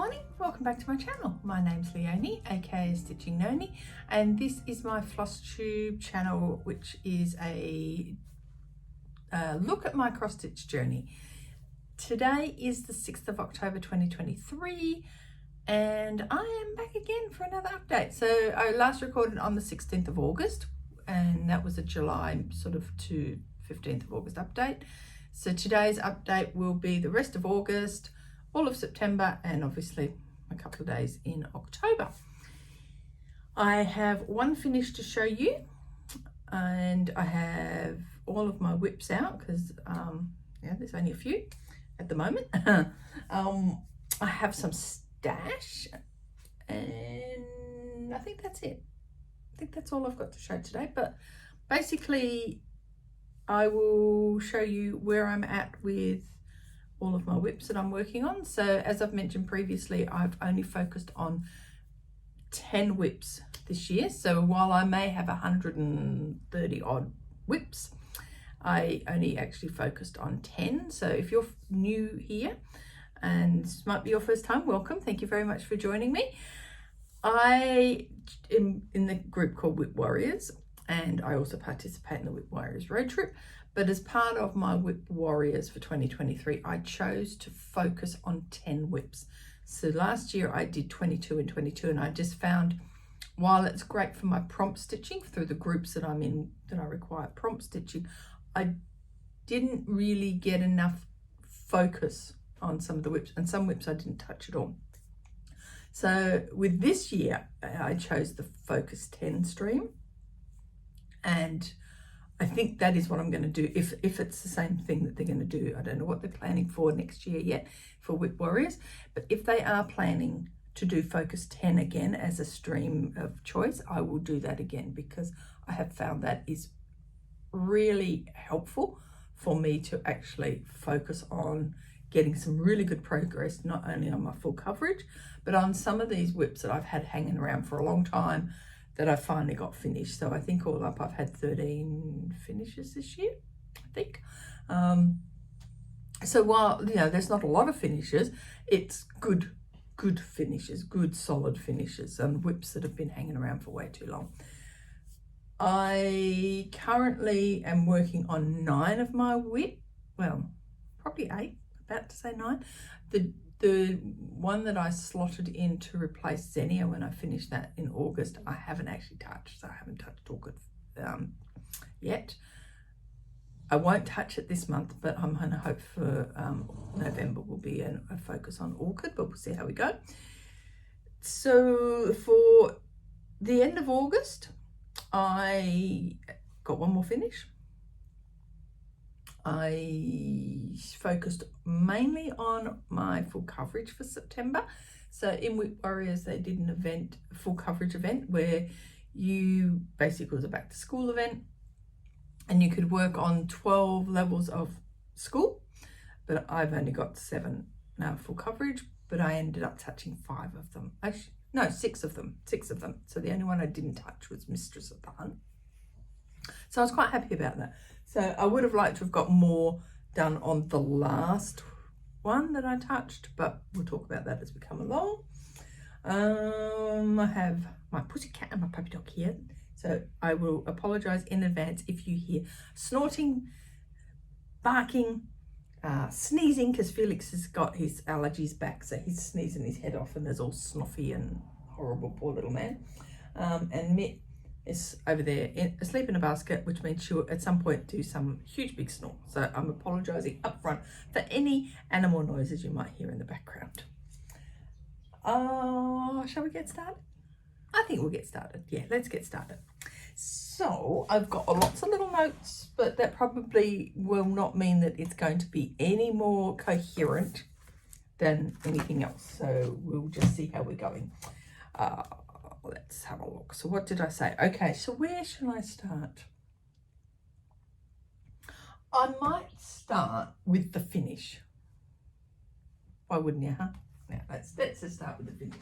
morning, welcome back to my channel. My name's Leonie, aka Stitching Noni, and this is my Flosstube channel, which is a look at my cross stitch journey. Today is the 6th of October 2023 and I am back again for another update. So I last recorded on the 16th of August and that was a July sort of to 15th of August update. So today's update will be the rest of August, all of September, and obviously a couple of days in October. I have one finish to show you, and I have all of my WIPs out because yeah, there's only a few at the moment. I have some stash, and I think that's it. I think that's all I've got to show today, but basically I will show you where I'm at with all of my WIPs that I'm working on. So as I've mentioned previously, I've only focused on 10 WIPs this year. So while I may have 130 odd WIPs, I only actually focused on 10. So if you're new here and this might be your first time, welcome. Thank you very much for joining me. I am in the group called WIP Warriors, and I also participate in the WIP Warriors road trip. But as part of my WIP Warriors for 2023, I chose to focus on 10 WIPs. So last year I did 22 and 22, and I just found, while it's great for my prompt stitching through the groups that I'm in that I require prompt stitching, I didn't really get enough focus on some of the WIPs, and some WIPs I didn't touch at all. So with this year, I chose the Focus 10 stream, and I think that is what I'm going to do if it's the same thing that they're going to do. I don't know what they're planning for next year yet for WIP Warriors, but if they are planning to do Focus 10 again as a stream of choice, I will do that again, because I have found that is really helpful for me to actually focus on getting some really good progress, not only on my full coverage, but on some of these WIPs that I've had hanging around for a long time that I finally got finished. So I think all up I've had 13 finishes this year, I think. So while, you know, there's not a lot of finishes, it's good finishes, good solid finishes, and WIPs that have been hanging around for way too long. I currently am working on 9 of my WIP, well, probably 8, about to say 9. The one that I slotted in to replace Xenia when I finished that in August, I haven't actually touched, so I haven't touched Orchid yet. I won't touch it this month, but I'm going to hope for November will be a focus on Orchid, but we'll see how we go. So for the end of August, I got one more finish. I focused mainly on my full coverage for September. So in WIP Warriors, they did an event, a full coverage event, where you basically, was a back to school event, and you could work on 12 levels of school, but I've only got 7 now full coverage, but I ended up touching 5 of them. Actually, no, 6 of them. So the only one I didn't touch was Mistress of the Hunt. So I was quite happy about that. So I would have liked to have got more done on the last one that I touched, but we'll talk about that as we come along. I have my pussycat and my puppy dog here. So I will apologise in advance if you hear snorting, barking, sneezing, because Felix has got his allergies back. So he's sneezing his head off and there's all snuffy and horrible, poor little man. And Mitt is over there asleep in a basket, which means she'll at some point do some huge big snore. So I'm apologising up front for any animal noises you might hear in the background. Shall we get started? I think we'll get started. Yeah, let's get started. So I've got lots of little notes, but that probably will not mean that it's going to be any more coherent than anything else. So we'll just see how we're going. Let's have a look. So what did I say? Okay, so where shall I start? I might start with the finish. Why wouldn't you, huh? Now let's just start with the finish.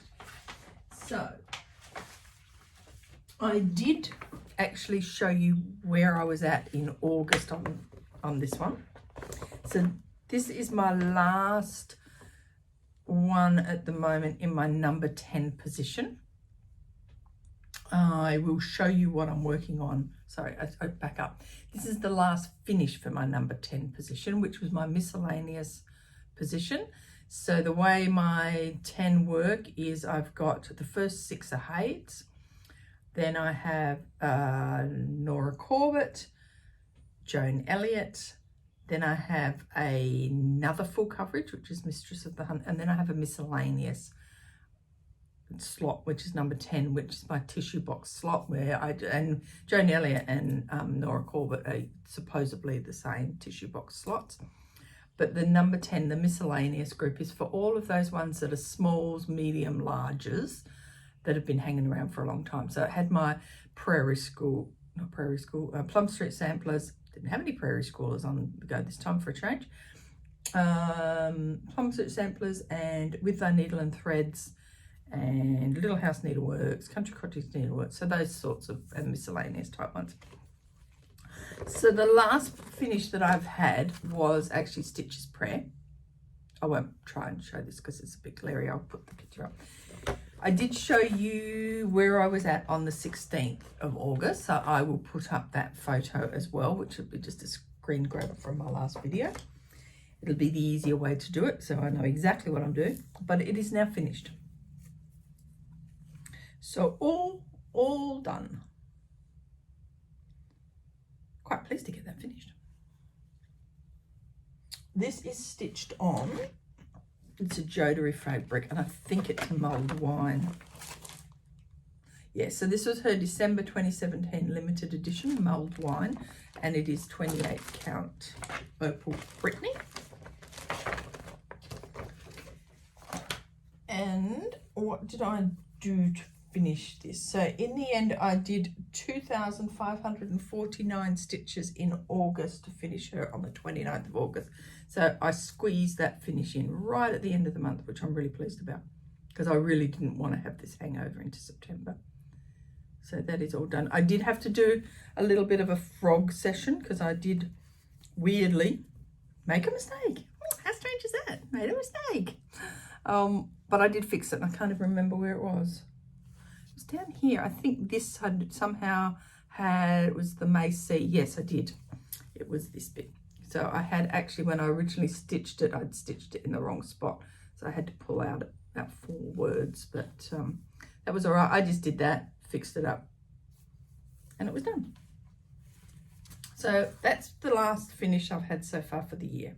So I did actually show you where I was at in August on this one. So this is my last one at the moment in my number 10 position. I will show you what I'm working on. Sorry, I back up. This is the last finish for my number 10 position, which was my miscellaneous position. So the way my 10 work is I've got the first 6 are Haids. Then I have Nora Corbett, Joan Elliott. Then I have another full coverage, which is Mistress of the Hunt. And then I have a miscellaneous slot, which is number 10, which is my tissue box slot, where and Joan Elliott and Nora Corbett are supposedly the same tissue box slots. But the number 10, the miscellaneous group, is for all of those ones that are smalls, medium, larges that have been hanging around for a long time. So it had my Plum Street samplers. Didn't have any Prairie Schoolers on the go this time for a change. Plum Street samplers and With Thy Needle and Threads and Little House Needleworks, Country Cottage Needleworks, so those sorts of miscellaneous type ones. So the last finish that I've had was actually Stitch's Prayer. I won't try and show this because it's a bit glary. I'll put the picture up. I did show you where I was at on the 16th of August, so I will put up that photo as well, which will be just a screen grab from my last video. It'll be the easier way to do it, so I know exactly what I'm doing, but it is now finished. So all done. Quite pleased to get that finished. This is stitched on. It's a Jodery fabric, and I think it's mulled wine. Yeah, so this was her December 2017 limited edition mulled wine, and it is 28 count Opal Brittany. And what did I do to finish this? So in the end, I did 2,549 stitches in August to finish her on the 29th of August. So I squeezed that finish in right at the end of the month, which I'm really pleased about, because I really didn't want to have this hangover into September. So that is all done. I did have to do a little bit of a frog session because I did weirdly make a mistake. How strange is that? Made a mistake. But I did fix it, and I can't even remember where it was. It was down here. I think this had somehow had, it was the Macy. Yes, I did. It was this bit. So I had actually, when I originally stitched it, I'd stitched it in the wrong spot. So I had to pull out about 4 words, but that was all right. I just did that, fixed it up, and it was done. So that's the last finish I've had so far for the year.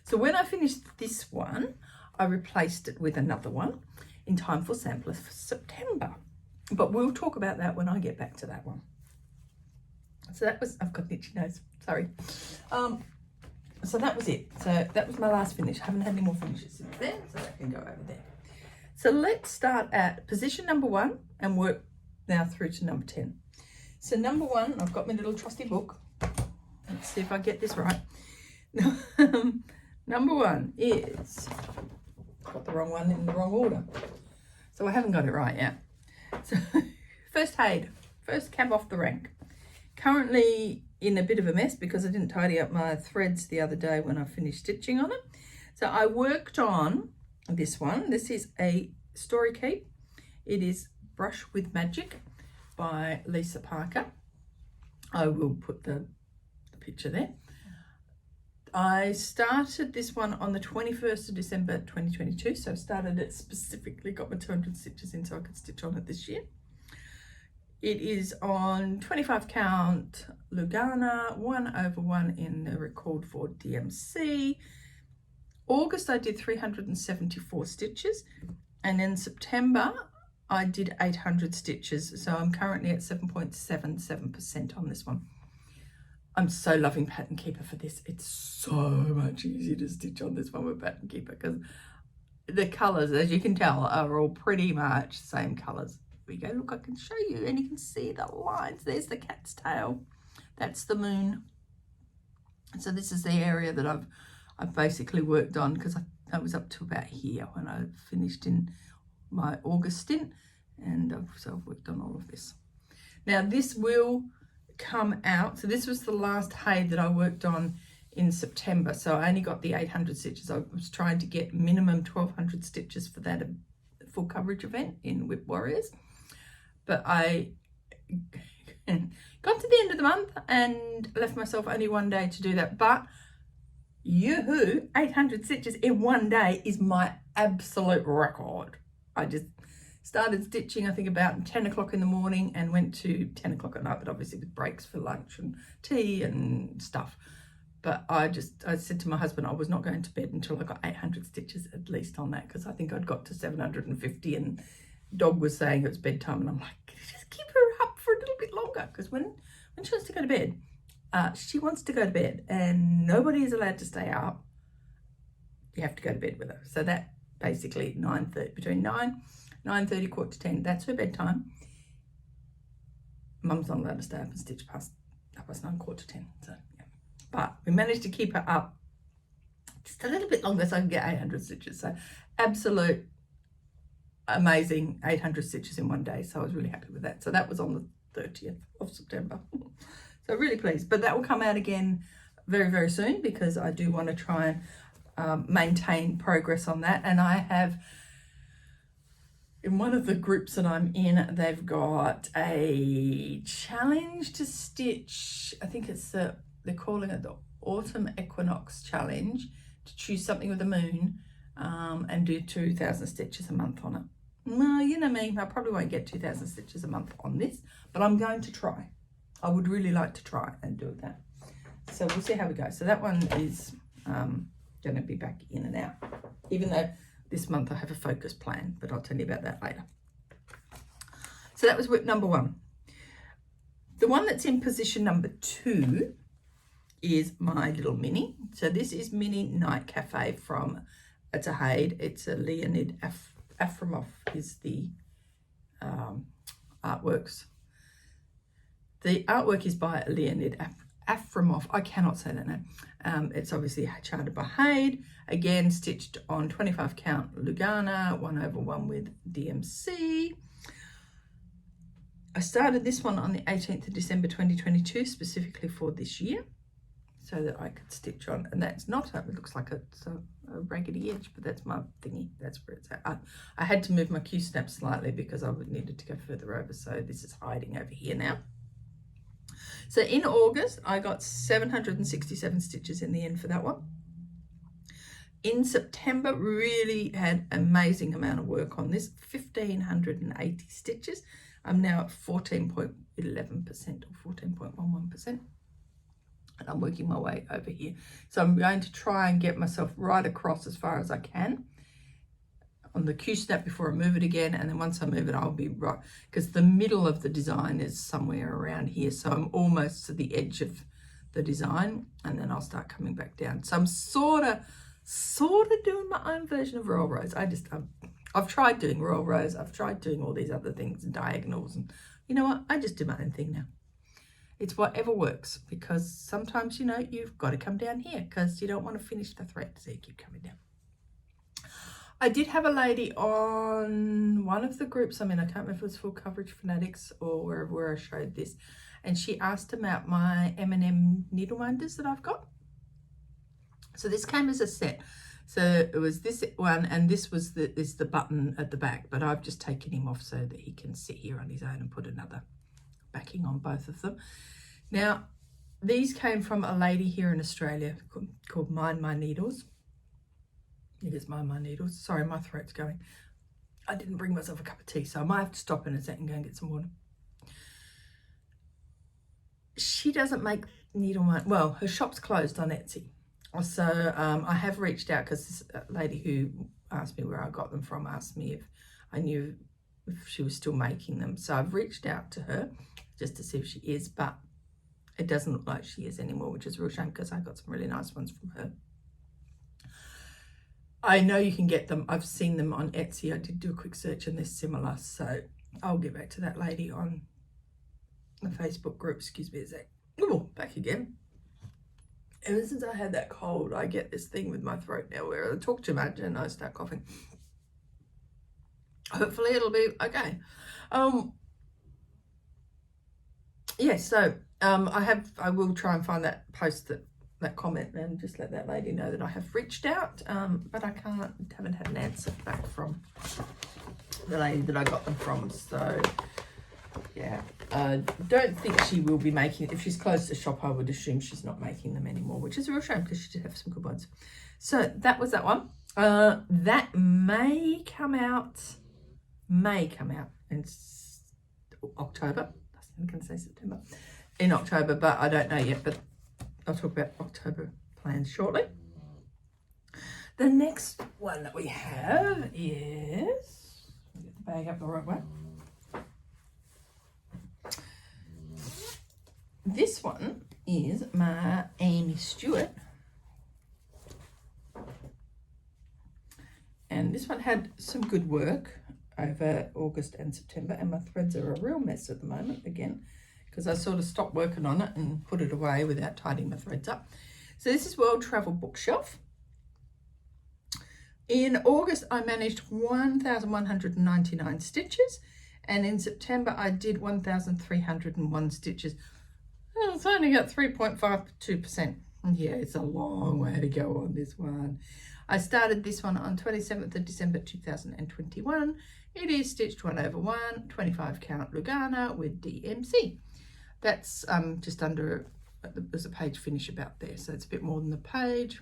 So when I finished this one, I replaced it with another one in time for samplers for September. But we'll talk about that when I get back to that one. So that was, I've got an itchy nose, sorry. So that was it. So that was my last finish. I haven't had any more finishes since then, so that can go over there. So let's start at position number 1 and work now through to number 10. So number 1, I've got my little trusty book. Let's see if I get this right. Number 1 is, got the wrong one in the wrong order. So I haven't got it right yet. So first Haid, first cab off the rank. Currently in a bit of a mess because I didn't tidy up my threads the other day when I finished stitching on it. So I worked on this one. This is a Story Keep. It is Brush with Magic by Lisa Parker. I will put the picture there. I started this one on the 21st of December 2022, so I started it specifically, got my 200 stitches in so I could stitch on it this year. It is on 25 count Lugana, 1/1 in the record for DMC. August I did 374 stitches, and in September I did 800 stitches, so I'm currently at 7.77% on this one. I'm so loving Pattern Keeper for this. It's so much easier to stitch on this one with Pattern Keeper because the colours, as you can tell, are all pretty much the same colours. Here we go, look, I can show you, and you can see the lines. There's the cat's tail. That's the moon. So this is the area that I've basically worked on because I was up to about here when I finished in my August stint, and I've worked on all of this. Now this will come out. So this was the last Haid that I worked on in September, so I only got the 800 stitches. I was trying to get minimum 1200 stitches for that full coverage event in WIP Warriors, but I got to the end of the month and left myself only one day to do that. But yoo-hoo, 800 stitches in one day is my absolute record. I just started stitching, I think, about 10 o'clock in the morning and went to 10 o'clock at night, but obviously with breaks for lunch and tea and stuff. But I said to my husband I was not going to bed until I got 800 stitches at least on that, because I think I'd got to 750 and dog was saying it was bedtime, and I'm like, can you just keep her up for a little bit longer? Because when she wants to go to bed, she wants to go to bed, and nobody is allowed to stay up. You have to go to bed with her. So that basically 9:30, between 9:30, 9:45, that's her bedtime. Mum's not allowed to stay up and stitch past 9:45. So yeah, but we managed to keep her up just a little bit longer so I can get 800 stitches. So absolute amazing 800 stitches in one day. So I was really happy with that. So that was on the 30th of September. So really pleased. But that will come out again very, very soon, because I do want to try and maintain progress on that. And I have, in one of the groups that I'm in, they've got a challenge to stitch. I think it's they're calling it the Autumn Equinox Challenge, to choose something with the moon and do 2,000 stitches a month on it. Well, you know me, I probably won't get 2,000 stitches a month on this, but I'm going to try. I would really like to try and do that. So we'll see how we go. So that one is going to be back in and out, even though this month I have a focus plan, but I'll tell you about that later. So that was WIP number 1. The one that's in position number 2 is my little mini. So this is Mini Night Cafe from Tahade. It's a Leonid Afremov is the artworks. The artwork is by Leonid Afremov. I cannot say that name. It's obviously charted by Haid. Again, stitched on 25 count Lugana, 1/1 with DMC. I started this one on the 18th of December 2022, specifically for this year, so that I could stitch on. And that's not, it looks like it's a raggedy edge, but that's my thingy. That's where it's at. I had to move my Q-snap slightly because I needed to go further over, so this is hiding over here now. So in August, I got 767 stitches in the end for that one. In September, really had amazing amount of work on this, 1,580 stitches. I'm now at 14.11% or 14.11%. And I'm working my way over here. So I'm going to try and get myself right across as far as I can on the Q-snap before I move it again. And then once I move it, I'll be right, because the middle of the design is somewhere around here. So I'm almost to the edge of the design, and then I'll start coming back down. So I'm sort of doing my own version of royal rows. I've tried doing royal rows. I've tried doing all these other things and diagonals, and you know what? I just do my own thing now. It's whatever works, because sometimes, you know, you've got to come down here because you don't want to finish the thread, so you keep coming down. I did have a lady on one of the groups I'm in, I can't remember if it was Full Coverage Fanatics or where I showed this, and she asked about my M&M needle winders that I've got. So this came as a set. So it was this one, and this was the button at the back, but I've just taken him off so that he can sit here on his own and put another backing on both of them. Now, these came from a lady here in Australia called Mind My Needles. It is Mind My Needles. Sorry, my throat's going. I didn't bring myself a cup of tea, so I might have to stop in a second and go and get some water. She doesn't make needle winders. Well, her shop's closed on Etsy. So I have reached out, because this lady who asked me where I got them from asked me if I knew if she was still making them. So I've reached out to her just to see if she is, but it doesn't look like she is anymore, which is a real shame, because I got some really nice ones from her. I know you can get them. I've seen them on Etsy. I did do a quick search and they're similar. So I'll get back to that lady on the Facebook group. Excuse me a sec. Oh, back again. Ever since I had that cold, I get this thing with my throat now where I talk too much and I start coughing. Hopefully it'll be okay. Yeah, so I will try and find that post that that comment and just let that lady know that I have reached out, but I haven't had an answer back from the lady that I got them from. So yeah, I don't think she will be making, if she's closed the shop, I would assume she's not making them anymore, which is a real shame because she did have some good ones. So that was that one. That may come out in October. I was going to say September. In October, but I don't know yet, but I'll talk about October plans shortly. The next one that we have is, get the bag up the right way. This one is my Amy Stewart. And this one had some good work over August and September, and my threads are a real mess at the moment again, because I sort of stopped working on it and put it away without tidying my threads up. So this is World Travel Bookshelf. In August, I managed 1,199 stitches, and in September, I did 1,301 stitches. It's only got 3.52%. Yeah, it's a long way to go on this one. I started this one on 27th of December 2021. It is stitched 1/1, 25 count Lugana with DMC. That's just under, there's a page finish about there, so it's a bit more than the page.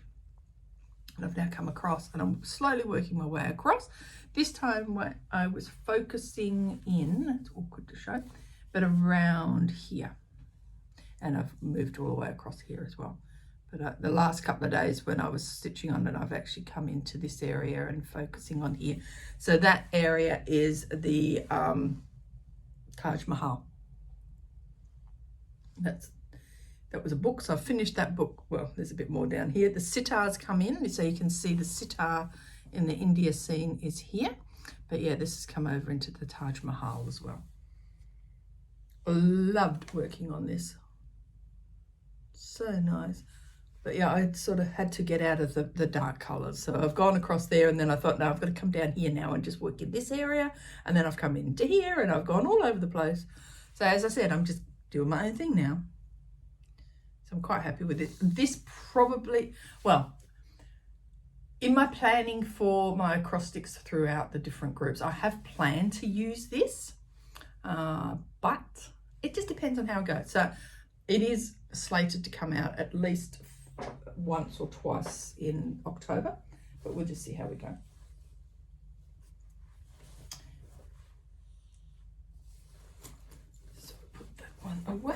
And I've now come across, and I'm slowly working my way across. This time I was focusing in, it's awkward to show, but around here. And I've moved all the way across here as well. But the last couple of days when I was stitching on it, I've actually come into this area and focusing on here. So that area is the Taj Mahal. That was a book, so I finished that book. Well, there's a bit more down here. The sitars come in, so you can see the sitar in the India scene is here. But yeah, this has come over into the Taj Mahal as well. Loved working on this. So nice. But yeah, I sort of had to get out of the dark colours. So I've gone across there, and then I thought, no, I've got to come down here now and just work in this area. And then I've come into here, and I've gone all over the place. So as I said, I'm just doing my own thing now. So I'm quite happy with it. This probably, well, in my planning for my acrostics throughout the different groups, I have planned to use this, but it just depends on how it goes. So it is slated to come out at least once or twice in October, but we'll just see how we go. So put that one away.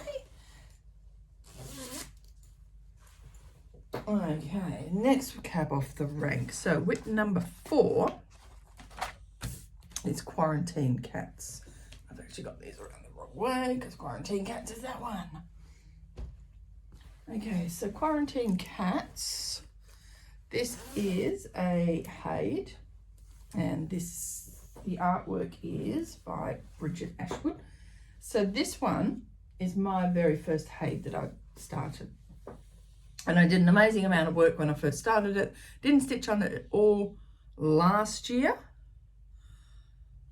Okay, next we cap off the rank. So WIP number 4 is Quarantine Cats. I've actually got these around the wrong way because Quarantine Cats is that one. Okay, so Quarantine Cats, this is a Haid, and the artwork is by Bridget Ashwood. So this one is my very first Haid that I started. And I did an amazing amount of work when I first started it. Didn't stitch on it at all last year.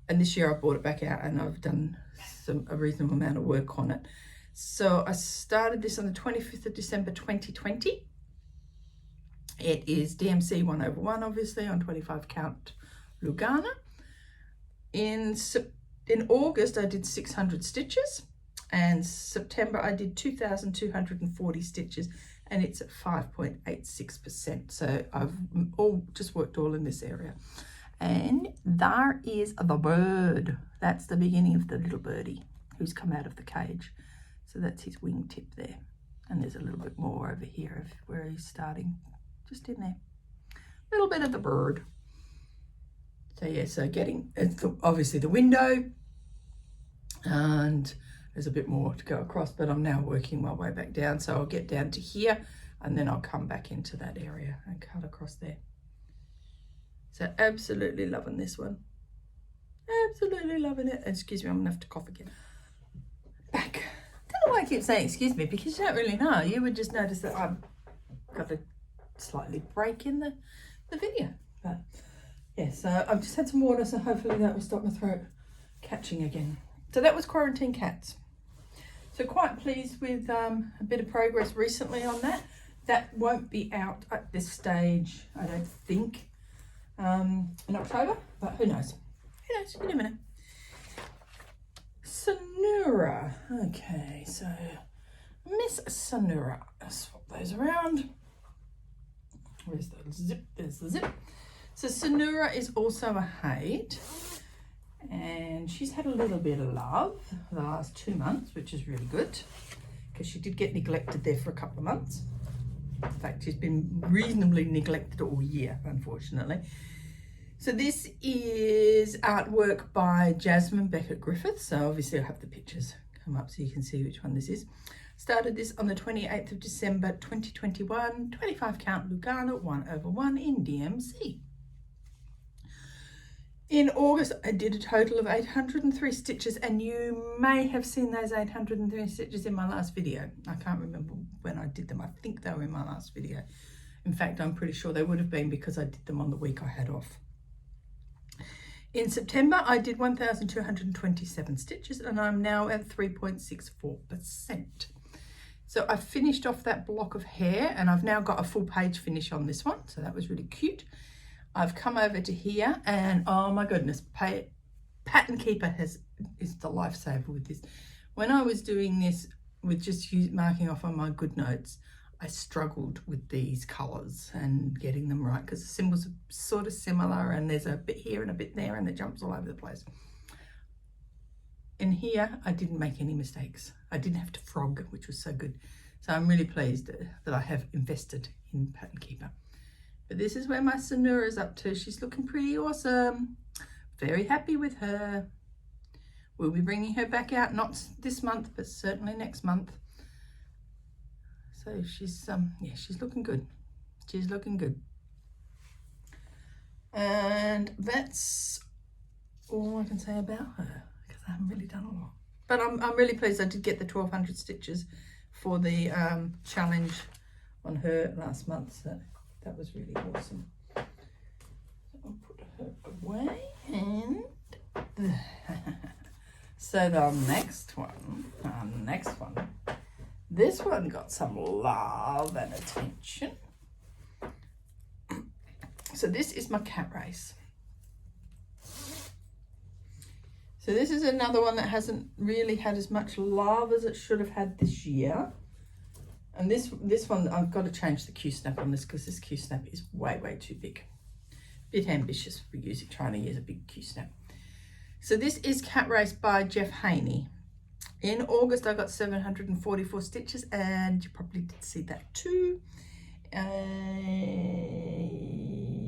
And this year I brought it back out and I've done a reasonable amount of work on it. So I started this on the 25th of December 2020. It is DMC 1/1, obviously, on 25 count Lugana. In August, I did 600 stitches. And September, I did 2,240 stitches. And it's at 5.86%. So I've just worked all in this area. And there is the bird. That's the beginning of the little birdie who's come out of the cage. So that's his wingtip there. And there's a little bit more over here of where he's starting, just in there. A little bit of the bird. So yeah, so it's obviously the window, and there's a bit more to go across, but I'm now working my way back down. So I'll get down to here and then I'll come back into that area and cut across there. So absolutely loving this one. Absolutely loving it. Excuse me, I'm gonna have to cough again. Back. I don't know why I keep saying excuse me, because you don't really know. You would just notice that I've got a slightly break in the video. But yeah, so I've just had some water, so hopefully that will stop my throat catching again. So that was Quarantine Cats. So quite pleased with a bit of progress recently on that. that won't be out at this stage, I don't think, in October, but who knows? Who knows? You never know. Sonura. Okay, so Miss Sonura. Swap those around. Where's the zip? There's the zip. So Sonura is also a Hate, and she's had a little bit of love for the last 2 months, which is really good, because she did get neglected there for a couple of months. In fact, she's been reasonably neglected all year, unfortunately. So this is artwork by Jasmine Beckett Griffith. So obviously I'll have the pictures come up so you can see which one this is. Started this on the 28th of December 2021, 25 count Lugano 1/1 in DMC. In August, I did a total of 803 stitches, and you may have seen those 803 stitches in my last video. I can't remember when I did them. I think they were in my last video. In fact, I'm pretty sure they would have been because I did them on the week I had off. In September, I did 1,227 stitches, and I'm now at 3.64%. So I finished off that block of hair, and I've now got a full page finish on this one. So that was really cute. I've come over to here, and oh my goodness, Pattern Keeper is the lifesaver with this. When I was doing this with just marking off on my good notes, I struggled with these colours and getting them right because the symbols are sort of similar, and there's a bit here and a bit there, and it jumps all over the place. In here, I didn't make any mistakes. I didn't have to frog, which was so good. So I'm really pleased that I have invested in Pattern Keeper. But this is where my Sonura is up to. She's looking pretty awesome. Very happy with her. We'll be bringing her back out, not this month, but certainly next month. So she's yeah, she's looking good. She's looking good. And that's all I can say about her, because I haven't really done a lot. But I'm really pleased I did get the 1,200 stitches for the challenge on her last month. So that was really awesome. So I'll put her away, and so the next one, this one got some love and attention. So this is my cat race. So this is another one that hasn't really had as much love as it should have had this year. And this one, I've got to change the Q-snap on this because this Q-snap is way too big. Bit ambitious for trying to use a big Q-snap. So this is Cat Race by Jeff Haney. In August, I got 744 stitches, and you probably did see that too.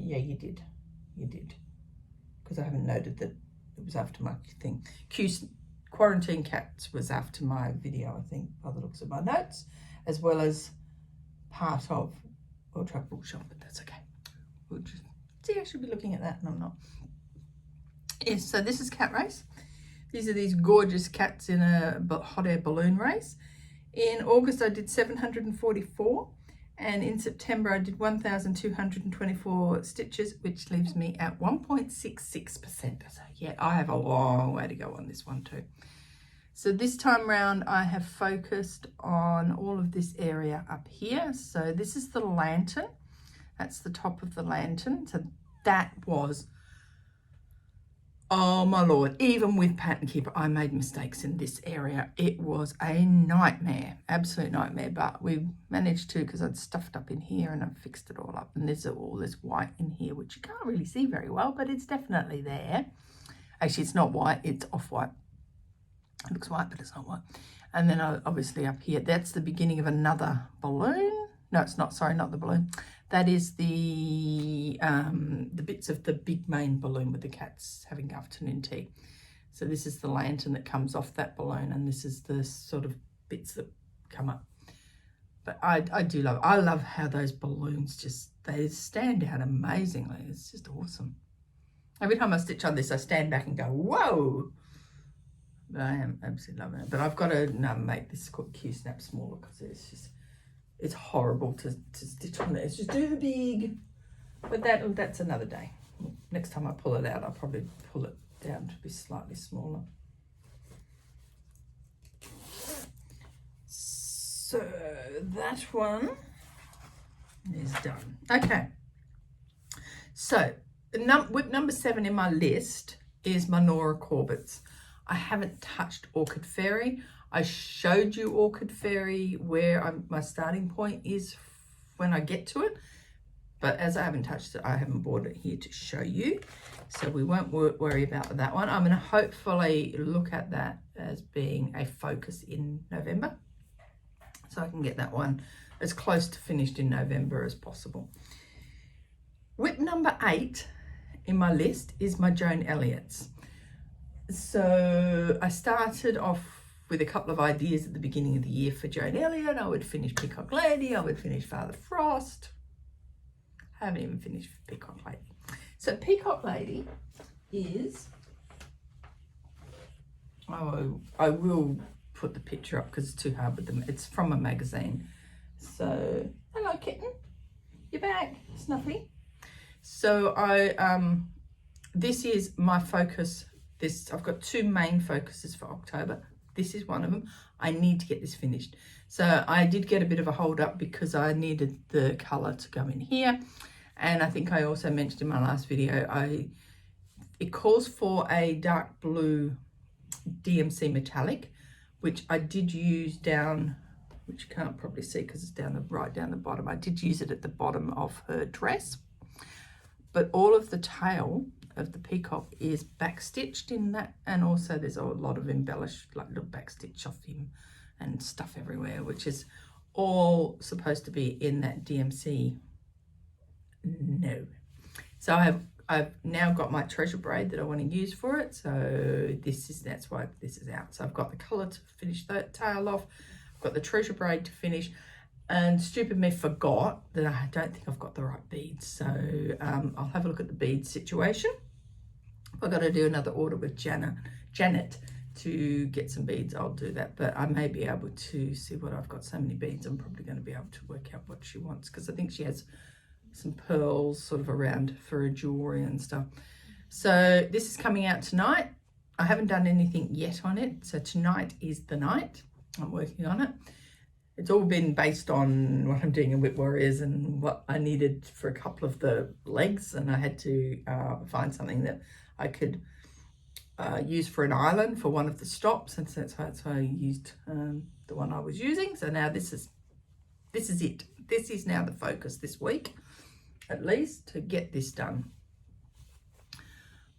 Yeah, you did, because I haven't noted that it was after my thing. Quarantine Cats was after my video, I think, by the looks of my notes, as well as part of World Truck Bookshop, but that's okay. We'll just see, I should be looking at that, and I'm not. Yes, so this is Cat Race. These are these gorgeous cats in a hot air balloon race. In August, I did 744. And in September, I did 1,224 stitches, which leaves me at 1.66%. So yeah, I have a long way to go on this one too. So this time round, I have focused on all of this area up here. So this is the lantern. That's the top of the lantern. So that was, oh my Lord, even with Pattern Keeper, I made mistakes in this area. It was a nightmare, absolute nightmare, but we managed to, because I'd stuffed up in here and I fixed it all up. And there's all this white in here, which you can't really see very well, but it's definitely there. Actually, it's not white, it's off-white. It looks white, but it's not white. And then obviously up here, that's the beginning of another balloon. No, it's not, sorry, not the balloon. That is the bits of the big main balloon with the cats having afternoon tea. So this is the lantern that comes off that balloon, and this is the sort of bits that come up. But I love how those balloons they stand out amazingly. It's just awesome. Every time I stitch on this, I stand back and go, whoa! But I am absolutely loving it. But I've got to make this Q-snap smaller, because it's horrible to stitch on it. It's just do the big, but that's another day. Next time I pull it out, I'll probably pull it down to be slightly smaller. So that one done. Okay, so WIP number 7 in my list is my Nora Corbett's. I haven't touched Orchid Fairy. I showed you Orchid Fairy where my starting point is when I get to it, but as I haven't touched it, I haven't brought it here to show you, so we won't worry about that one. I'm going to hopefully look at that as being a focus in November, so I can get that one as close to finished in November as possible. WIP number 8 in my list is my Joan Elliott's. So I started off with a couple of ideas at the beginning of the year for Joan Elliott. I would finish Peacock Lady, I would finish Father Frost. I haven't even finished Peacock Lady. So Peacock Lady is, I will put the picture up because it's too hard with them. It's from a magazine. So, hello kitten, you're back, Snuffy. So this is my focus. I've got 2 main focuses for October. This is one of them. I need to get this finished. So I did get a bit of a hold up because I needed the color to go in here. And I think I also mentioned in my last video, it calls for a dark blue DMC metallic, which I did use down, which you can't probably see because it's right down the bottom. I did use it at the bottom of her dress, but all of the tail of the peacock is backstitched in that, and also there's a lot of embellished like little backstitch of him and stuff everywhere, which is all supposed to be in that DMC. No, so I've now got my treasure braid that I want to use for it, so that's why this is out. So I've got the color to finish that tail off, I've got the treasure braid to finish, and stupid me forgot that I don't think I've got the right beads, so I'll have a look at the beads situation. I've got to do another order with Janet to get some beads. I'll do that, but I may be able to see what I've got. So many beads, I'm probably going to be able to work out what she wants, because I think she has some pearls sort of around for her jewelry and stuff. So this is coming out tonight. I haven't done anything yet on it, so tonight is the night. I'm working on it. It's all been based on what I'm doing in WIP Warriors and what I needed for a couple of the legs, and I had to find something that I could use for an island for one of the stops, and so that's why I used the one I was using. So now this is it. This is now the focus this week, at least, to get this done.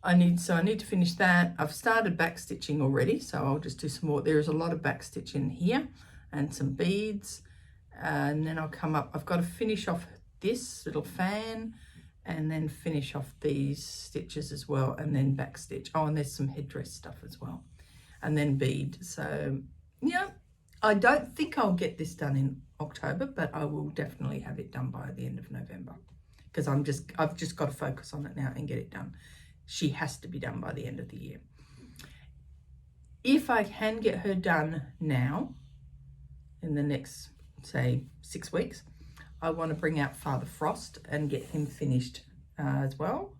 I need to finish that. I've started back stitching already, so I'll just do some more. There is a lot of back stitch in here and some beads, and then I'll come up. I've got to finish off this little fan and then finish off these stitches as well, and then back stitch. Oh, and there's some headdress stuff as well, and then bead. So yeah, I don't think I'll get this done in October, but I will definitely have it done by the end of November, because I've just got to focus on it now and get it done. She has to be done by the end of the year. If I can get her done now in the next, say, 6 weeks, I want to bring out Father Frost and get him finished as well.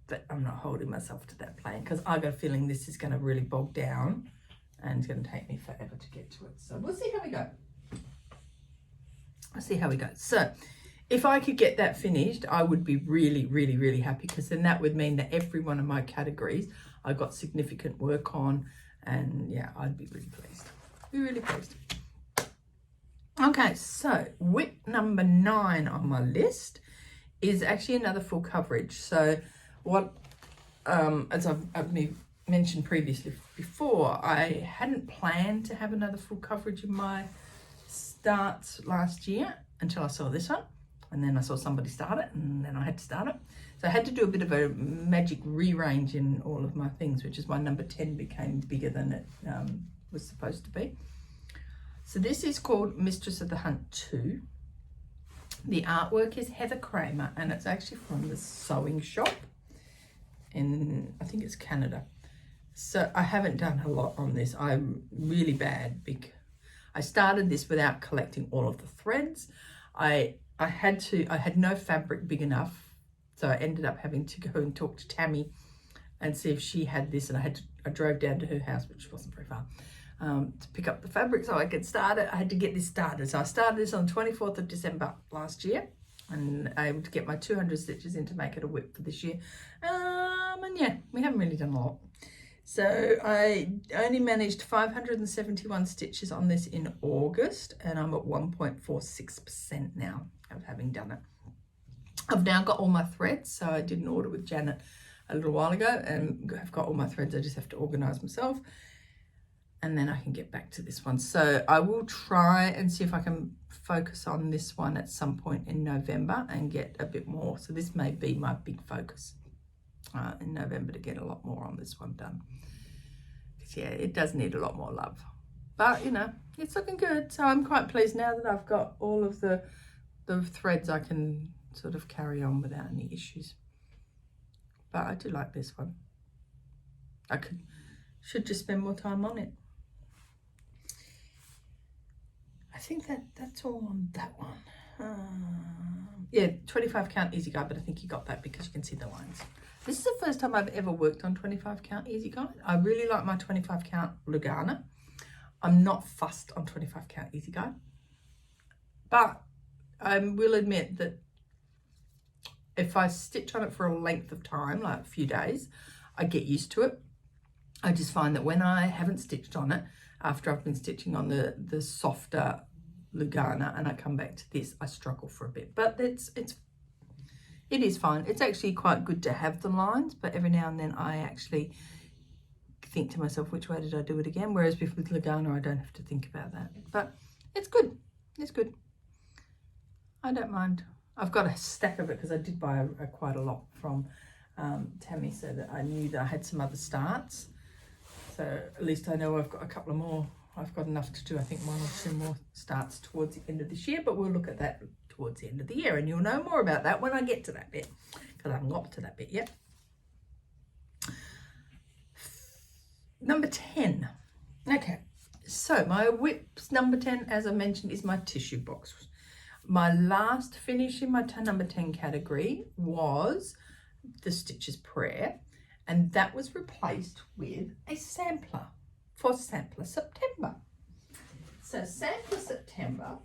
But I'm not holding myself to that plan, because I got a feeling this is going to really bog down and it's going to take me forever to get to it. So we'll see how we go. I'll see how we go. So if I could get that finished, I would be really, really, really happy, because then that would mean that every one of my categories I got significant work on, and yeah, I'd be really pleased. Be really pleased. Okay, so WIP number 9 on my list is actually another full coverage. So what, as I've mentioned previously before, I hadn't planned to have another full coverage in my starts last year until I saw this one, and then I saw somebody start it, and then I had to start it. So I had to do a bit of a magic rearrange in all of my things, which is why number 10 became bigger than it was supposed to be. So this is called Mistress of the Hunt 2. The artwork is Heather Kramer, and it's actually from the sewing shop in, I think it's Canada. So I haven't done a lot on this. I'm really bad. I started this without collecting all of the threads. I had no fabric big enough, so I ended up having to go and talk to Tammy and see if she had this, and I drove down to her house, which wasn't very far, to pick up the fabric so I could start it. I had to get this started. So I started this on 24th of December last year and able to get my 200 stitches in to make it a WIP for this year. And yeah, we haven't really done a lot. So I only managed 571 stitches on this in August, and I'm at 1.46% now of having done it. I've now got all my threads, so I did an order with Janet a little while ago and I've got all my threads. I just have to organize myself and then I can get back to this one. So I will try and see if I can focus on this one at some point in November and get a bit more. So this may be my big focus in November, to get a lot more on this one done. Because yeah, it does need a lot more love. But you know, it's looking good. So I'm quite pleased now that I've got all of the threads I can sort of carry on without any issues. But I do like this one. I should just spend more time on it. I think that's all on that one. Yeah, 25 count easy guide, but I think you got that because you can see the lines. This is the first time I've ever worked on 25 count easy guide. I really like my 25 count Lugana. I'm not fussed on 25 count easy guide, but I will admit that if I stitch on it for a length of time, like a few days, I get used to it. I just find that when I haven't stitched on it, after I've been stitching on the softer Lugana and I come back to this, I struggle for a bit. But it is fine. It's actually quite good to have the lines, but every now and then I actually think to myself, which way did I do it again? Whereas with Lugana, I don't have to think about that. But it's good. It's good. I don't mind. I've got a stack of it because I did buy quite a lot from Tammy, so that I knew that I had some other starts. So at least I know I've got a couple of more. I've got enough to do, I think, 1 or 2 more starts towards the end of this year, but we'll look at that towards the end of the year and you'll know more about that when I get to that bit, because I haven't got to that bit yet. Number 10. Okay, so my WIPs number 10, as I mentioned, is my tissue box. My last finish in my number 10 category was the Stitches Prayer, and that was replaced with a sampler for Sampler September. So Sampler September,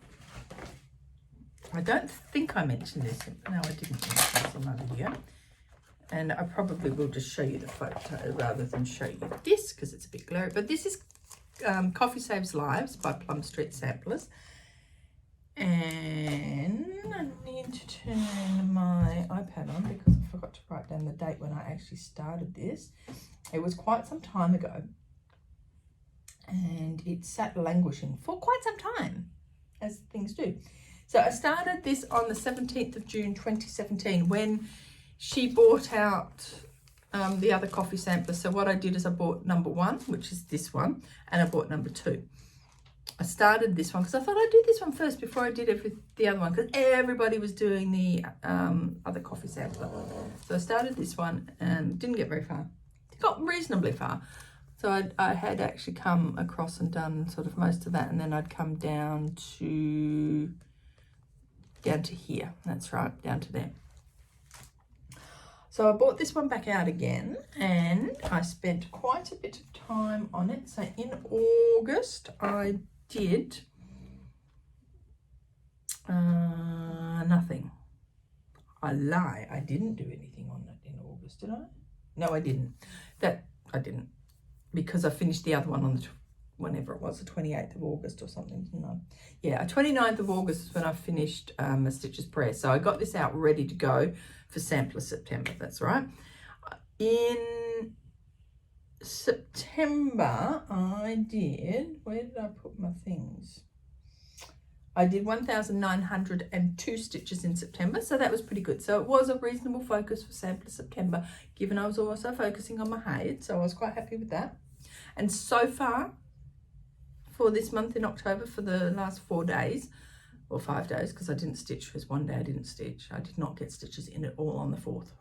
I don't think I mentioned this. No, I didn't mention this on my video. And I probably will just show you the photo rather than show you this because it's a bit blurry. But this is Coffee Saves Lives by Plum Street Samplers. And I need to turn my iPad on because I forgot to write down the date when I actually started this. It was quite some time ago. And it sat languishing for quite some time, as things do. So I started this on the 17th of June 2017 when she bought out the other coffee sampler. So what I did is I bought number 1, which is this one, and I bought number 2. I started this one because I thought I'd do this one first before I did the other one, because everybody was doing the other coffee sampler. So I started this one and didn't get very far. It got reasonably far. So I had actually come across and done sort of most of that, and then I'd come down to here. That's right, down to there. So I bought this one back out again and I spent quite a bit of time on it. So in August I did nothing. I lie, I didn't do anything on it in August, did I? No, I didn't. I didn't, because I finished the other one on the whenever it was, the 28th of August or something, didn't I? Yeah, 29th of August is when I finished a Stitches Prayer. So I got this out ready to go for Sampler September, that's right. In September, I did, where did I put my things? I did 1,902 stitches in September, so that was pretty good. So it was a reasonable focus for Sampler September, given I was also focusing on my head, so I was quite happy with that. And so far, for this month in October, for the last 4 days, or 5 days, because I didn't stitch, because one day I didn't stitch. I did not get stitches in at all on the 4th.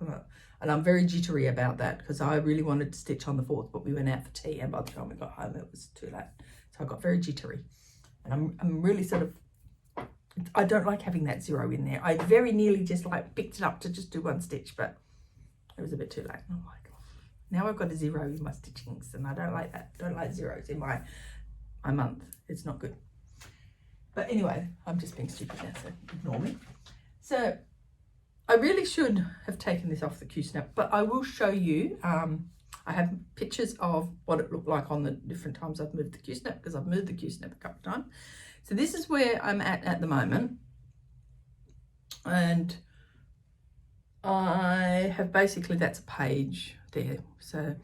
And I'm very jittery about that, because I really wanted to stitch on the 4th, but we went out for tea, and by the time we got home, it was too late. So I got very jittery. And I'm really sort of, I don't like having that 0 in there. I very nearly just like picked it up to just do 1 stitch, but it was a bit too late. Oh my God. Now I've got a 0 in my stitchings, and I don't like that. Don't like zeros in my my month. It's not good. But anyway, I'm just being stupid now, so ignore me. So I really should have taken this off the Q-snap, but I will show you. I have pictures of what it looked like on the different times I've moved the Q-snap, because I've moved the Q-snap a couple of times. So this is where I'm at the moment. And I have basically, that's a page there. So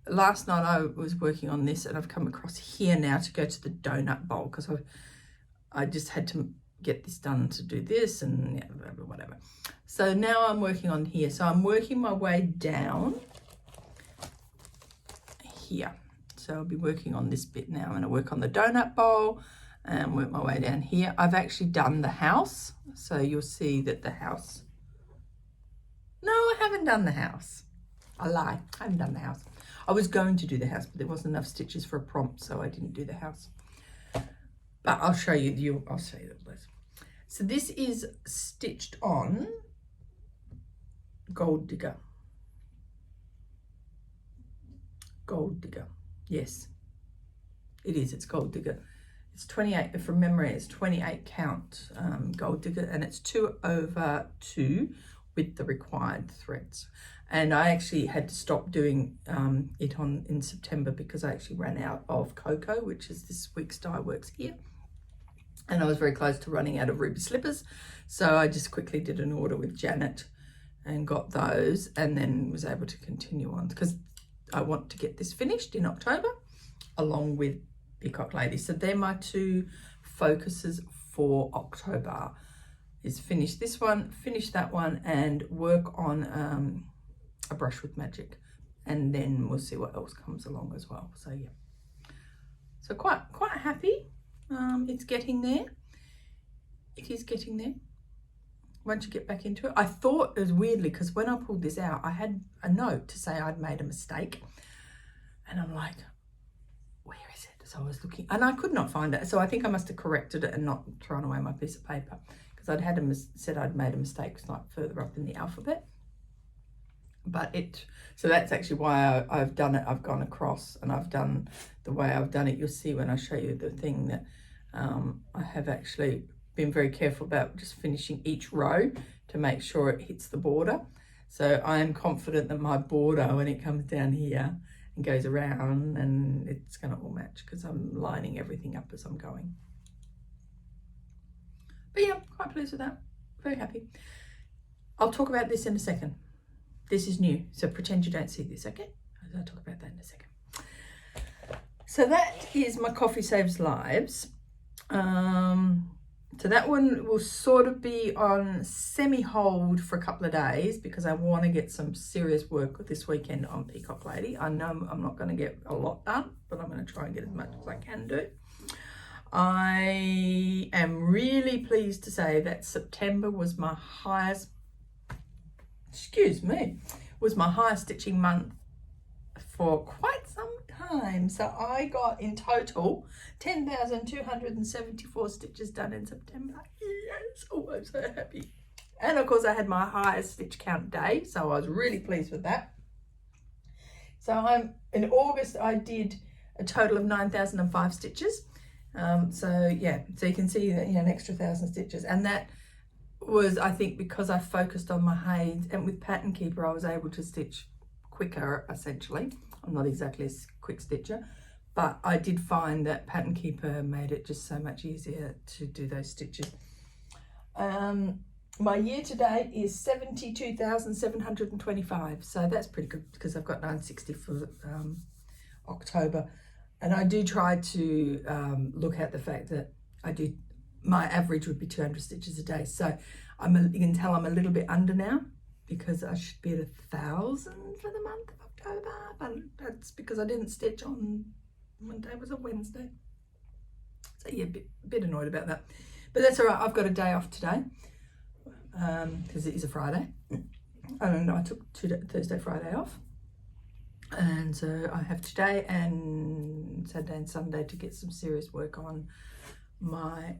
last night I was working on this, and I've come across here now to go to the donut bowl, because I just had to get this done to do this, and yeah, whatever. So now I'm working on here. So I'm working my way down here. So I'll be working on this bit now. I'm going to work on the donut bowl and work my way down here. I've actually done the house. So you'll see that the house. No, I haven't done the house. I lie. I haven't done the house. I was going to do the house, but there wasn't enough stitches for a prompt, so I didn't do the house. But I'll show you. I'll show you the place. So this is stitched on Gold Digger. Gold Digger. Yes, it is. It's Gold Digger. It's 28, from memory, it's 28 count Gold Digger, and it's 2/2 with the required threads. And I actually had to stop doing it in September, because I actually ran out of Cocoa, which is this week's Dye Works here. And I was very close to running out of Ruby Slippers. So I just quickly did an order with Janet and got those, and then was able to continue on, because I want to get this finished in October along with Peacock Lady. So they're my two focuses for October, is finish this one, finish that one, and work on a brush with magic, and then we'll see what else comes along as well. So yeah, so quite happy. It's getting there. It is getting there. Once you get back into it, I thought it was weirdly, because when I pulled this out, I had a note to say I'd made a mistake, and I'm like, where is it? So I was looking, and I could not find it. So I think I must have corrected it and not thrown away my piece of paper, because I'd said I'd made a mistake like further up in the alphabet. But so that's actually why I've done it. I've gone across, and I've done the way I've done it. You'll see when I show you the thing that I have actually been very careful about just finishing each row to make sure it hits the border. So I am confident that my border, when it comes down here and goes around, and it's going to all match, because I'm lining everything up as I'm going. But yeah, quite pleased with that. Very happy. I'll talk about this in a second. This is new, so pretend you don't see this, okay? I'll talk about that in a second. So that is my Coffee Saves Lives. So that one will sort of be on semi-hold for a couple of days, because I want to get some serious work this weekend on Peacock Lady. I know I'm not going to get a lot done, but I'm going to try and get as much as I can do. I am really pleased to say that September was my highest, was my highest stitching month for quite some time. So I got in total 10,274 stitches done in September. Yes, oh, I'm so happy. And of course I had my highest stitch count day, so I was really pleased with that. So in August I did a total of 9,005 stitches. So yeah, so you can see that, an extra 1,000 stitches, and that was, I think, because I focused on my heids, and with Pattern Keeper I was able to stitch quicker, essentially. I'm not exactly a quick stitcher, but I did find that Pattern Keeper made it just so much easier to do those stitches. My year to date is 72,725, so that's pretty good, because I've got 960 for October. And I do try to look at the fact that my average would be 200 stitches a day. So you can tell I'm a little bit under now, because I should be at 1,000 for the month of October. But that's because I didn't stitch on one day, was a Wednesday. So yeah, a bit annoyed about that. But that's all right, I've got a day off today, because it is a Friday. And I took Thursday, Friday off. And so I have today and Saturday and Sunday to get some serious work on my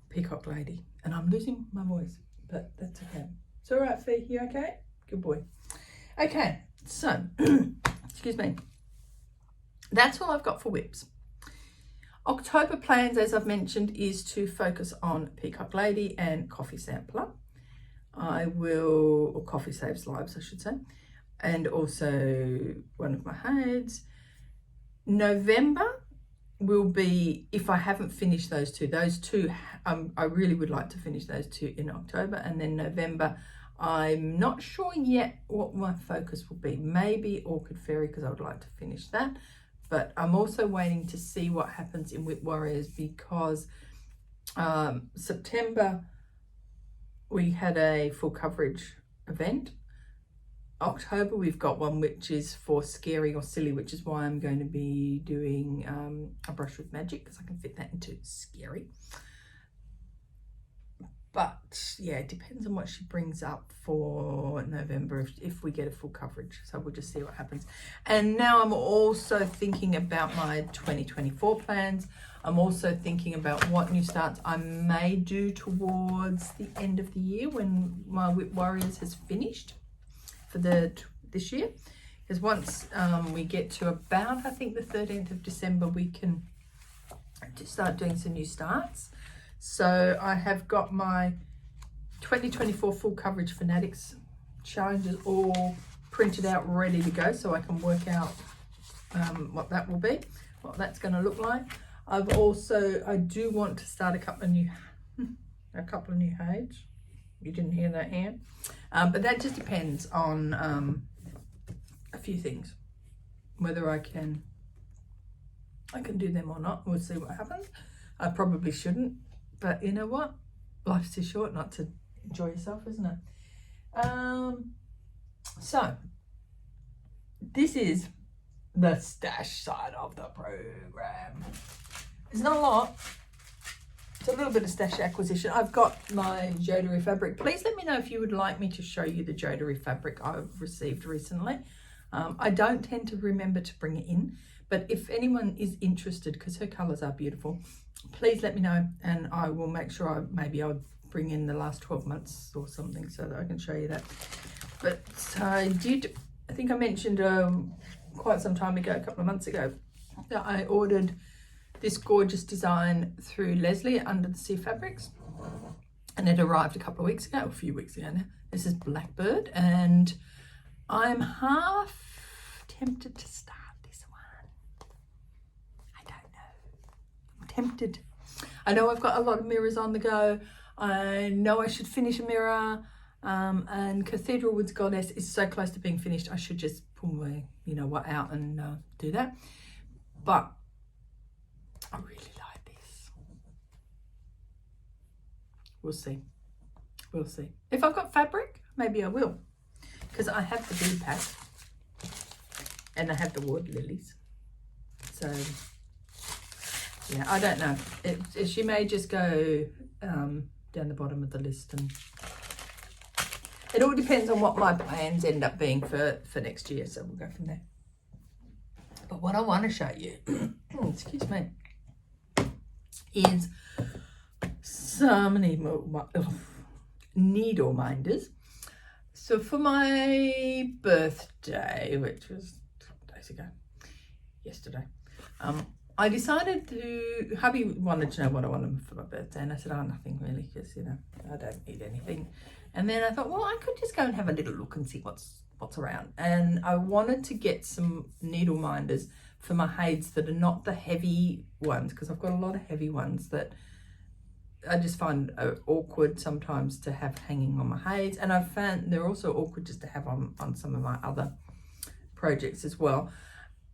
Peacock Lady. And I'm losing my voice, but that's okay. It's all right, Fee, you okay? Good boy. Okay, so, excuse me. That's all I've got for WIPs. October plans, as I've mentioned, is to focus on Peacock Lady and Coffee Sampler. Or Coffee Saves Lives, I should say, and also one of my hides. November will be, if I haven't finished those two, I really would like to finish those two in October. And then November, I'm not sure yet what my focus will be. Maybe Orchid Fairy, because I would like to finish that. But I'm also waiting to see what happens in WIP Warriors, because September we had a full coverage event. October we've got one which is for scary or silly, which is why I'm going to be doing a brush with magic, because I can fit that into scary. But yeah, it depends on what she brings up for November if we get a full coverage. So we'll just see what happens. And now I'm also thinking about my 2024 plans. I'm also thinking about what new starts I may do towards the end of the year when my WIP Warriors has finished for this year. Because once we get to about, I think, the 13th of December, we can just start doing some new starts. So I have got my 2024 full coverage Fanatics challenges all printed out, ready to go, so I can work out what that will be, what that's going to look like. I do want to start a couple of new hides. You didn't hear that here, but that just depends on a few things, whether I can do them or not. We'll see what happens. I probably shouldn't. But you know what? Life's too short not to enjoy yourself, isn't it? So, this is the stash side of the program. It's not a lot. It's a little bit of stash acquisition. I've got my Jodery fabric. Please let me know if you would like me to show you the Jodery fabric I've received recently. I don't tend to remember to bring it in, but if anyone is interested, because her colours are beautiful, please let me know and I will make sure I'll bring in the last 12 months or something so that I can show you that. But I think I mentioned quite some time ago, a couple of months ago, that I ordered this gorgeous design through Leslie at Under the Sea Fabrics, and it arrived a few weeks ago now. This is Blackbird, and I'm half tempted to start this one. I don't know. I'm tempted. I know I've got a lot of mirrors on the go. I know I should finish a mirror, and Cathedral Woods Goddess is so close to being finished. I should just pull my, out and do that. But I really like this. We'll see. We'll see. If I've got fabric, maybe I will, because I have the bead pack and I have the water lilies. So yeah, I don't know. She may just go down the bottom of the list, and it all depends on what my plans end up being for next year. So we'll go from there. But what I want to show you, excuse me, is some needle minders. So for my birthday, which was 2 days ago, yesterday, I decided hubby wanted to know what I wanted for my birthday, and I said, nothing really, because, I don't need anything. And then I thought, well, I could just go and have a little look and see what's around. And I wanted to get some needle minders for my haids that are not the heavy ones, because I've got a lot of heavy ones that I just find awkward sometimes to have hanging on my haids, and I've found they're also awkward just to have on some of my other projects as well.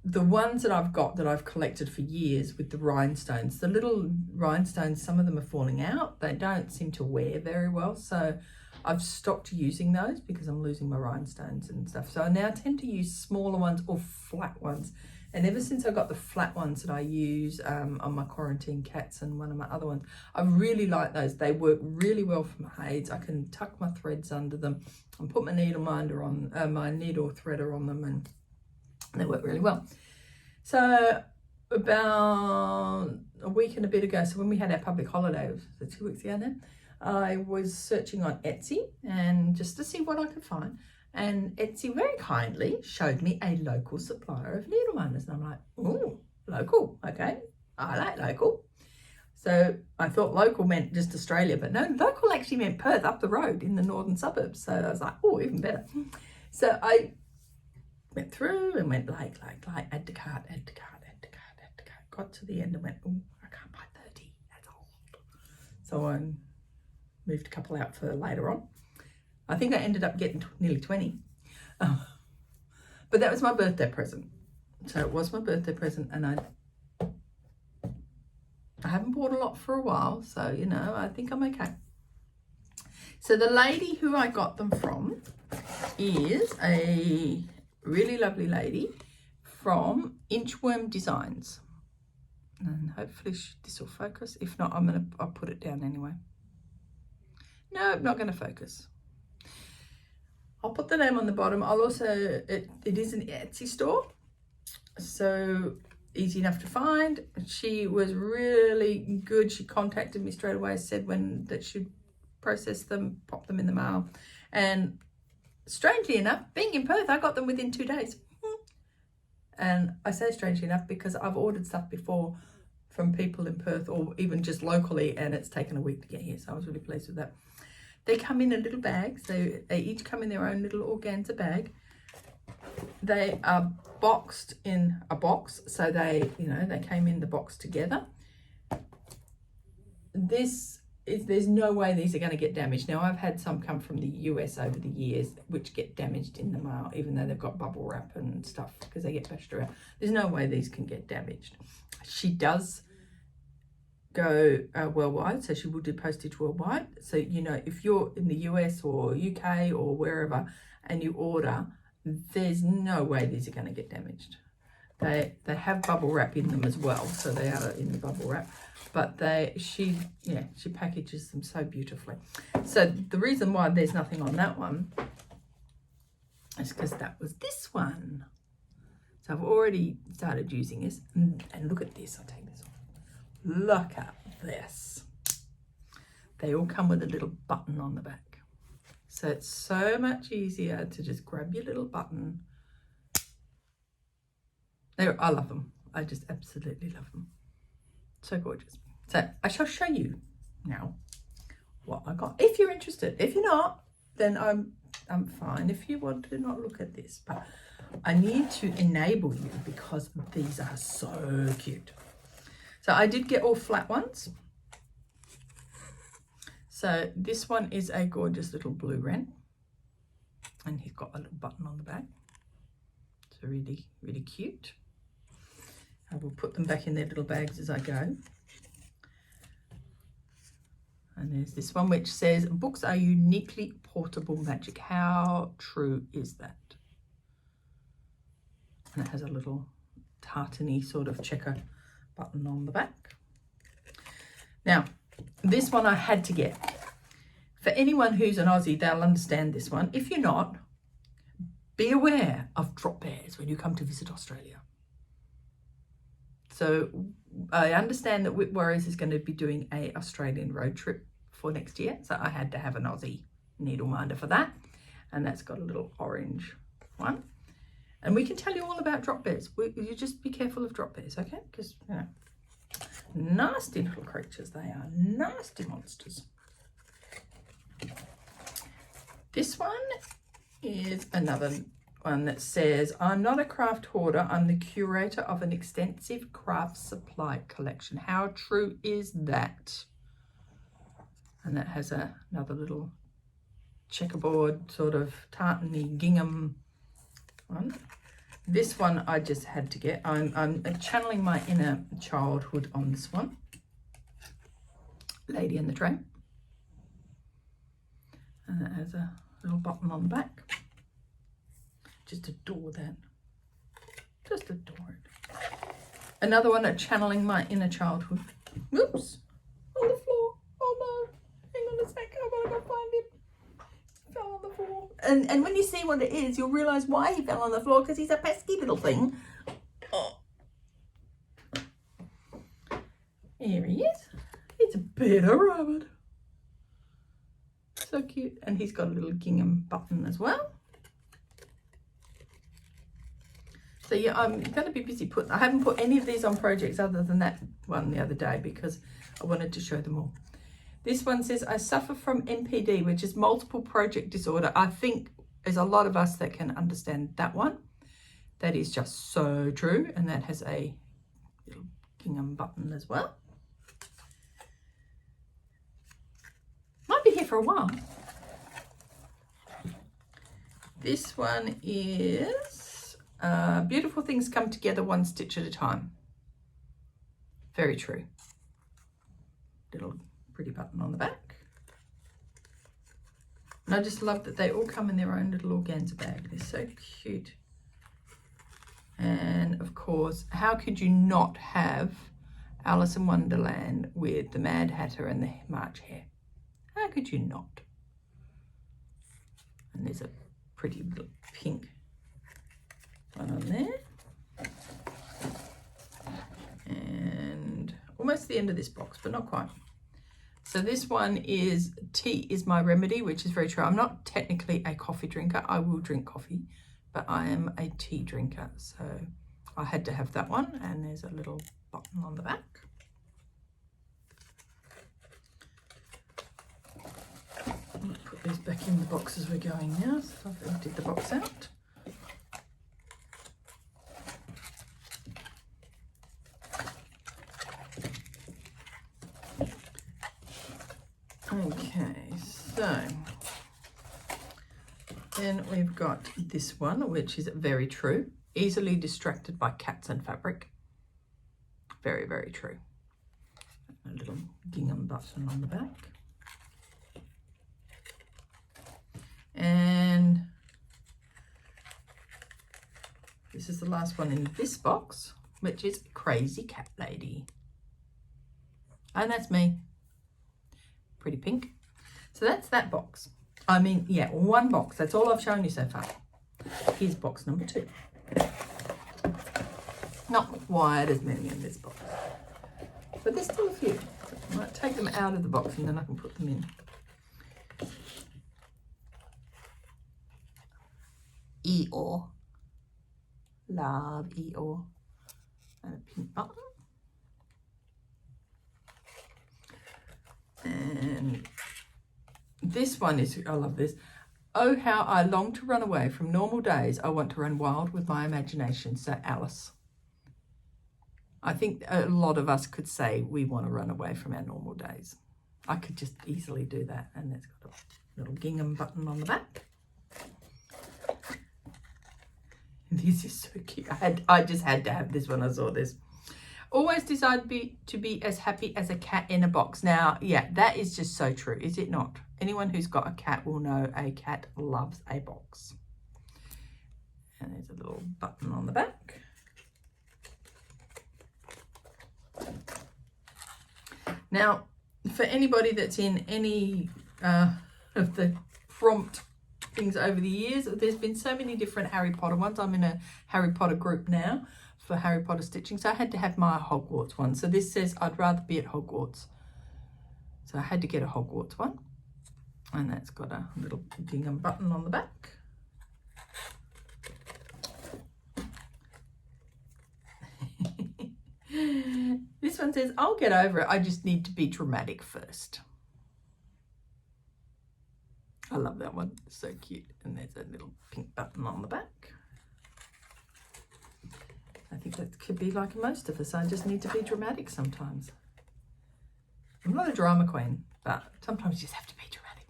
The ones that I've got that I've collected for years with the rhinestones, the little rhinestones, some of them are falling out. They don't seem to wear very well, so I've stopped using those because I'm losing my rhinestones and stuff. So I now tend to use smaller ones or flat ones. And ever since I got the flat ones that I use on my quarantine cats and one of my other ones, I really like those. They work really well for my haids. I can tuck my threads under them and put my needle minder on, my needle threader on them, and they work really well. So about a week and a bit ago, so when we had our public holiday, it was 2 weeks ago now, I was searching on Etsy and just to see what I could find. And Etsy very kindly showed me a local supplier of needle minders. And I'm like, oh, local, okay. I like local. So I thought local meant just Australia, but no, local actually meant Perth, up the road in the northern suburbs. So I was like, oh, even better. So I went through and went like, add to cart, add to cart, add to cart, add to cart. Got to the end and went, oh, I can't buy 30, that's old. So I moved a couple out for later on. I think I ended up getting nearly 20. But that was my birthday present. So it was my birthday present, and I haven't bought a lot for a while, so, you know, I think I'm okay. So the lady who I got them from is a really lovely lady from Inchworm Designs. And hopefully this will focus. If not, I'll put it down anyway. No, not going to focus. I'll put the name on the bottom. I'll also, it is an Etsy store, so easy enough to find. She was really good. She contacted me straight away, said that she'd process them, pop them in the mail. And strangely enough, being in Perth, I got them within 2 days. And I say strangely enough because I've ordered stuff before from people in Perth or even just locally, and it's taken a week to get here. So I was really pleased with that. They come in a little bag. So they each come in their own little organza bag. They are boxed in a box. So they came in the box together. There's no way these are going to get damaged. Now, I've had some come from the US over the years which get damaged in the mail, even though they've got bubble wrap and stuff because they get bashed around. There's no way these can get damaged. She does go worldwide, so she will do postage worldwide. So, you know, if you're in the US or UK or wherever and you order, there's no way these are going to get damaged. They have bubble wrap in them as well, so they are in the bubble wrap. But she packages them so beautifully. So the reason why there's nothing on that one is because that was this one. So I've already started using this. And look at this. I'll take this off. Look at this. They all come with a little button on the back. So it's so much easier to just grab your little button. I love them. I just absolutely love them. So gorgeous. So I shall show you now what I got. If you're interested. If you're not, then I'm fine. If you want to not look at this, but I need to enable you because these are so cute. So I did get all flat ones. So this one is a gorgeous little blue wren, and he's got a little button on the back. So really, really cute. I will put them back in their little bags as I go. And there's this one which says, books are uniquely portable magic. How true is that? And it has a little tartany sort of checker button on the back. Now, this one I had to get. For anyone who's an Aussie, they'll understand this one. If you're not, be aware of drop bears when you come to visit Australia. So I understand that WIP Warriors is going to be doing a Australian road trip for next year. So I had to have an Aussie needle minder for that. And that's got a little orange one. And we can tell you all about drop bears. You just be careful of drop bears, okay? Because, you know, nasty little creatures they are. Nasty monsters. This one is another one that says, I'm not a craft hoarder, I'm the curator of an extensive craft supply collection. How true is that? And that has another little checkerboard sort of tartany gingham one. This one I just had to get. I'm channeling my inner childhood on this one. Lady in the Tramp. And it has a little button on the back. Just adore that. Just adore it. Another one channeling my inner childhood. Whoops. On the floor. Oh no. Hang on a sec. I gotta go find him. He fell on the floor. And when you see what it is, you'll realise why he fell on the floor, because he's a pesky little thing. Oh. Here he is. It's a bit of rabbit. So cute. And he's got a little gingham button as well. So yeah, I'm going to be busy I haven't put any of these on projects other than that one the other day because I wanted to show them all. This one says, I suffer from MPD, which is multiple project disorder. I think there's a lot of us that can understand that one. That is just so true. And that has a little gingham button as well. Might be here for a while. This one is beautiful things come together one stitch at a time. Very true. Little pretty button on the back. And I just love that they all come in their own little organza bag. They're so cute. And of course, how could you not have Alice in Wonderland with the Mad Hatter and the March Hare? How could you not? And there's a pretty little pink one on there. And almost the end of this box, but not quite. So this one is Tea is My Remedy, which is very true. I'm not technically a coffee drinker. I will drink coffee, but I am a tea drinker. So I had to have that one. And there's a little button on the back. I'll put these back in the box as we're going now. So I've emptied the box out. Okay, so then we've got this one, which is very true. Easily distracted by cats and fabric. Very, very true. A little gingham button on the back. And this is the last one in this box, which is Crazy Cat Lady. And that's me. Pretty pink. So that's that box. I mean, yeah, one box. That's all I've shown you so far. Here's box number 2. Not quite as many in this box, but there's still a few. I might take them out of the box and then I can put them in. Eeyore. Love Eeyore. And a pink button. And this one is, I love this. Oh, how I long to run away from normal days. I want to run wild with my imagination. So Alice. I think a lot of us could say we want to run away from our normal days. I could just easily do that. And it's got a little gingham button on the back. This is so cute. I just had to have this when I saw this. Always desired to be as happy as a cat in a box. Now, yeah, that is just so true, is it not? Anyone who's got a cat will know a cat loves a box. And there's a little button on the back. Now, for anybody that's in any of the prompt things over the years, there's been so many different Harry Potter ones. I'm in a Harry Potter group now for Harry Potter stitching, so I had to have my Hogwarts one. So this says I'd rather be at Hogwarts, so I had to get a Hogwarts one, and that's got a little gingham button on the back. This one says I'll get over it, I just need to be dramatic first. I love that one, it's so cute. And there's a little pink button on the back. I think that could be like most of us. I just need to be dramatic sometimes. I'm not a drama queen, but sometimes you just have to be dramatic.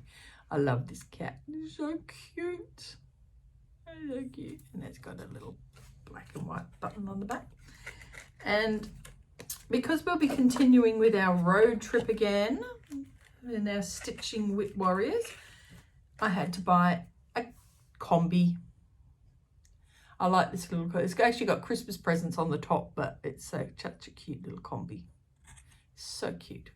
I love this cat. It's so cute. So cute. And it's got a little black and white button on the back. And because we'll be continuing with our road trip again in our Stitching WIP Warriors, I had to buy a combi. I like this little, it's actually got Christmas presents on the top, but it's such a cute little combi. So cute.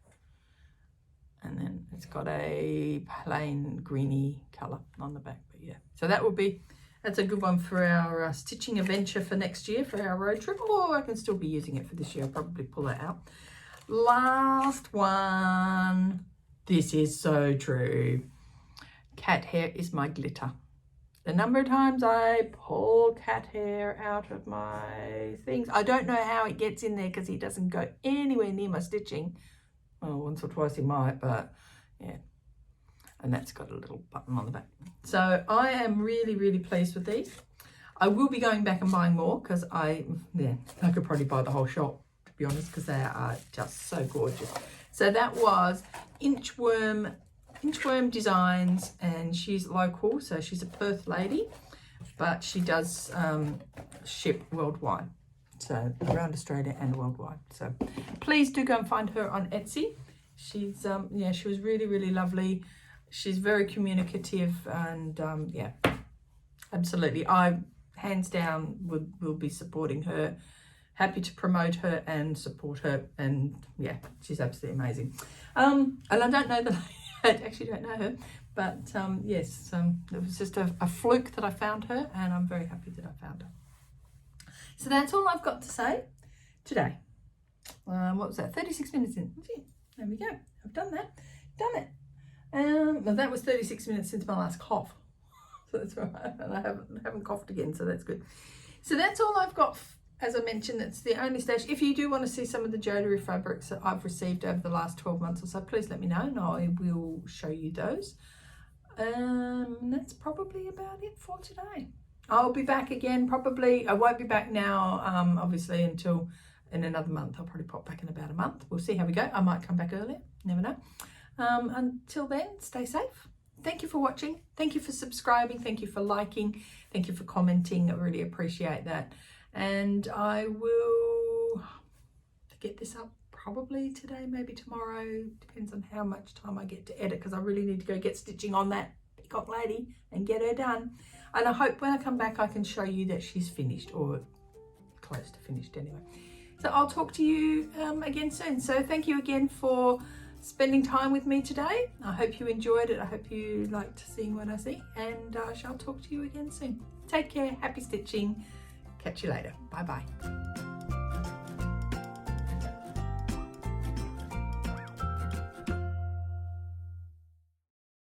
And then it's got a plain greeny colour on the back, but yeah. So that will be, that's a good one for our stitching adventure for next year, for our road trip. Or I can still be using it for this year. I'll probably pull it out. Last one. This is so true. Cat hair is my glitter. the number of times I pull cat hair out of my things. I don't know how it gets in there because he doesn't go anywhere near my stitching. Well, once or twice he might, but yeah. And that's got a little button on the back. So I am really, really pleased with these. I will be going back and buying more because I could probably buy the whole shop, to be honest, because they are just so gorgeous. So that was Inchworm Designs, and she's local, so she's a Perth lady, but she does ship worldwide, so around Australia and worldwide. So please do go and find her on Etsy. She's she was really, really lovely. She's very communicative, and yeah, absolutely. I hands down will be supporting her. Happy to promote her and support her, and yeah, she's absolutely amazing. And I don't know that I actually don't know her, but yes, it was just a fluke that I found her, and I'm very happy that I found her. So that's all I've got to say today. What was that? 36 minutes in. There we go. I've done it. Well, that was 36 minutes since my last cough. So that's all right. And I haven't coughed again, so that's good. So that's all I've got. As I mentioned, it's the only stage. If you do want to see some of the jewellery fabrics that I've received over the last 12 months or so, please let me know and I will show you those. That's probably about it for today. I'll be back again probably. I won't be back now, obviously, until in another month. I'll probably pop back in about a month. We'll see how we go. I might come back earlier. Never know. Until then, stay safe. Thank you for watching. Thank you for subscribing. Thank you for liking. Thank you for commenting. I really appreciate that. And I will get this up probably today, maybe tomorrow. Depends on how much time I get to edit, because I really need to go get stitching on that peacock lady and get her done. And I hope when I come back I can show you that she's finished, or close to finished anyway. So I'll talk to you again soon. So thank you again for spending time with me today. I hope you enjoyed it. I hope you liked seeing what I see, and I shall talk to you again soon. Take care. Happy stitching. Catch you later. Bye bye.